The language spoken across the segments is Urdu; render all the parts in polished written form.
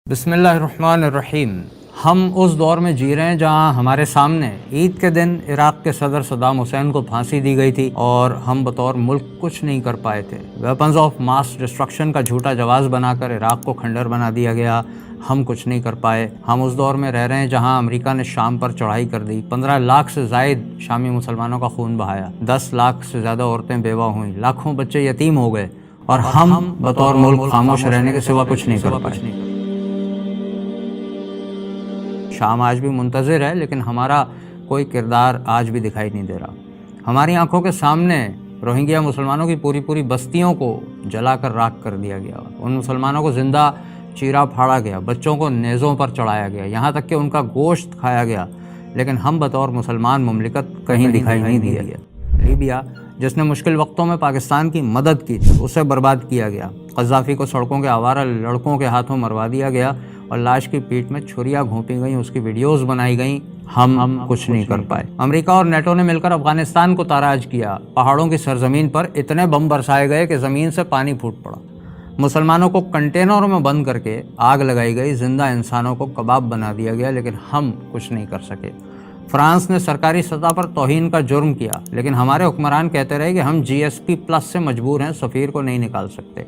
بسم اللہ الرحمن الرحیم۔ ہم اس دور میں جی رہے ہیں جہاں ہمارے سامنے عید کے دن عراق کے صدر صدام حسین کو پھانسی دی گئی تھی اور ہم بطور ملک کچھ نہیں کر پائے تھے۔ ویپنز آف ماس ڈسٹرکشن کا جھوٹا جواز بنا کر عراق کو کھنڈر بنا دیا گیا، ہم کچھ نہیں کر پائے۔ ہم اس دور میں رہ رہے ہیں جہاں امریکہ نے شام پر چڑھائی کر دی، 15 لاکھ سے زائد شامی مسلمانوں کا خون بہایا، 10 لاکھ سے زیادہ عورتیں بیوہ ہوئیں، لاکھوں بچے یتیم ہو گئے، اور ہم بطور ملک خاموش رہنے کے سوا کچھ نہیں کر پائے۔ شام آج بھی منتظر ہے، لیکن ہمارا کوئی کردار آج بھی دکھائی نہیں دے رہا۔ ہماری آنکھوں کے سامنے روہنگیا مسلمانوں کی پوری بستیوں کو جلا کر راکھ کر دیا گیا، ان مسلمانوں کو زندہ چیرا پھاڑا گیا، بچوں کو نیزوں پر چڑھایا گیا، یہاں تک کہ ان کا گوشت کھایا گیا، لیکن ہم بطور مسلمان مملکت کہیں دکھائی نہیں دی ہے۔ لیبیا جس نے مشکل وقتوں میں پاکستان کی مدد کی تھی، اسے برباد کیا گیا۔ قذافی کو سڑکوں کے آوارہ لڑکوں کے ہاتھوں مروا دیا گیا اور لاش کی پیٹھ میں چھریاں گھونپی گئیں، اس کی ویڈیوز بنائی گئیں، ہم کچھ نہیں کر پائے۔ امریکہ اور نیٹو نے مل کر افغانستان کو تاراج کیا، پہاڑوں کی سرزمین پر اتنے بم برسائے گئے کہ زمین سے پانی پھوٹ پڑا، مسلمانوں کو کنٹینروں میں بند کر کے آگ لگائی گئی، زندہ انسانوں کو کباب بنا دیا گیا، لیکن ہم کچھ نہیں کر سکے۔ فرانس نے سرکاری سطح پر توہین کا جرم کیا، لیکن ہمارے حکمران کہتے رہے کہ ہم GSP+ سے مجبور ہیں، سفیر کو نہیں نکال سکتے۔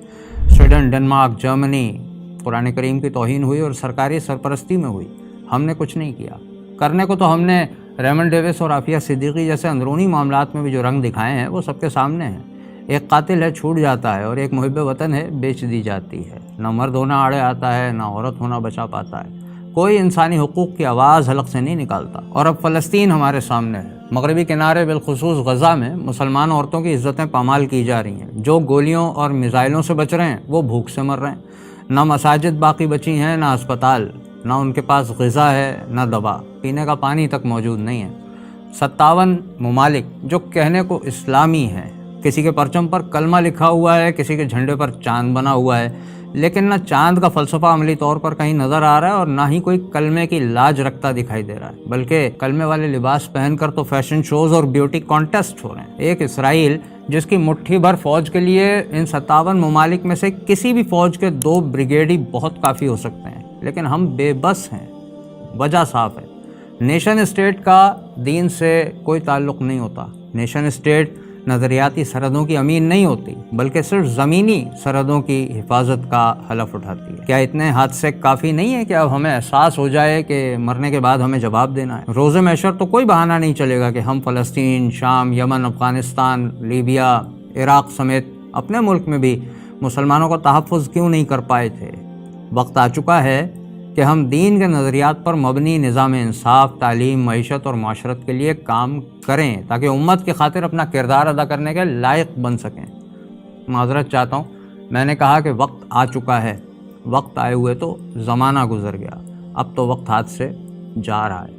سویڈن، ڈنمارک، جرمنی، قرآن کریم کی توہین ہوئی اور سرکاری سرپرستی میں ہوئی، ہم نے کچھ نہیں کیا۔ کرنے کو تو ہم نے ریمنڈ ڈیوس اور عافیہ صدیقی جیسے اندرونی معاملات میں بھی جو رنگ دکھائے ہیں وہ سب کے سامنے ہیں۔ ایک قاتل ہے چھوٹ جاتا ہے، اور ایک محب وطن ہے بیچ دی جاتی ہے۔ نہ مرد ہونا آڑے آتا ہے، نہ عورت ہونا بچا پاتا ہے، کوئی انسانی حقوق کی آواز حلق سے نہیں نکالتا۔ اور اب فلسطین ہمارے سامنے ہے، مغربی کنارے بالخصوص غزہ میں مسلمان عورتوں کی عزتیں پامال کی جا رہی ہیں۔ جو گولیوں اور میزائلوں سے بچ رہے ہیں وہ بھوک سے مر رہے ہیں۔ نہ مساجد باقی بچی ہیں، نہ اسپتال، نہ ان کے پاس غذا ہے، نہ دوا، پینے کا پانی تک موجود نہیں ہے۔ 57 ممالک جو کہنے کو اسلامی ہیں، کسی کے پرچم پر کلمہ لکھا ہوا ہے، کسی کے جھنڈے پر چاند بنا ہوا ہے، لیکن نہ چاند کا فلسفہ عملی طور پر کہیں نظر آ رہا ہے اور نہ ہی کوئی کلمے کی لاج رکھتا دکھائی دے رہا ہے، بلکہ کلمے والے لباس پہن کر تو فیشن شوز اور بیوٹی کانٹیسٹ ہو رہے ہیں۔ ایک اسرائیل جس کی مٹھی بھر فوج کے لیے ان 57 ممالک میں سے کسی بھی فوج کے 2 بریگیڈ ہی بہت کافی ہو سکتے ہیں، لیکن ہم بے بس ہیں۔ وجہ صاف ہے، نیشن اسٹیٹ کا دین سے کوئی تعلق نہیں ہوتا۔ نیشن اسٹیٹ نظریاتی سرحدوں کی امین نہیں ہوتی، بلکہ صرف زمینی سرحدوں کی حفاظت کا حلف اٹھاتی ہے۔ کیا اتنے حادثے کافی نہیں ہے کہ اب ہمیں احساس ہو جائے کہ مرنے کے بعد ہمیں جواب دینا ہے؟ روز محشر تو کوئی بہانہ نہیں چلے گا کہ ہم فلسطین، شام، یمن، افغانستان، لیبیا، عراق سمیت اپنے ملک میں بھی مسلمانوں کا تحفظ کیوں نہیں کر پائے تھے۔ وقت آ چکا ہے کہ ہم دین کے نظریات پر مبنی نظام انصاف، تعلیم، معیشت اور معاشرت کے لیے کام کریں تاکہ امت کی خاطر اپنا کردار ادا کرنے کے لائق بن سکیں۔ معذرت چاہتا ہوں، میں نے کہا کہ وقت آ چکا ہے، وقت آئے ہوئے تو زمانہ گزر گیا، اب تو وقت ہاتھ سے جا رہا ہے۔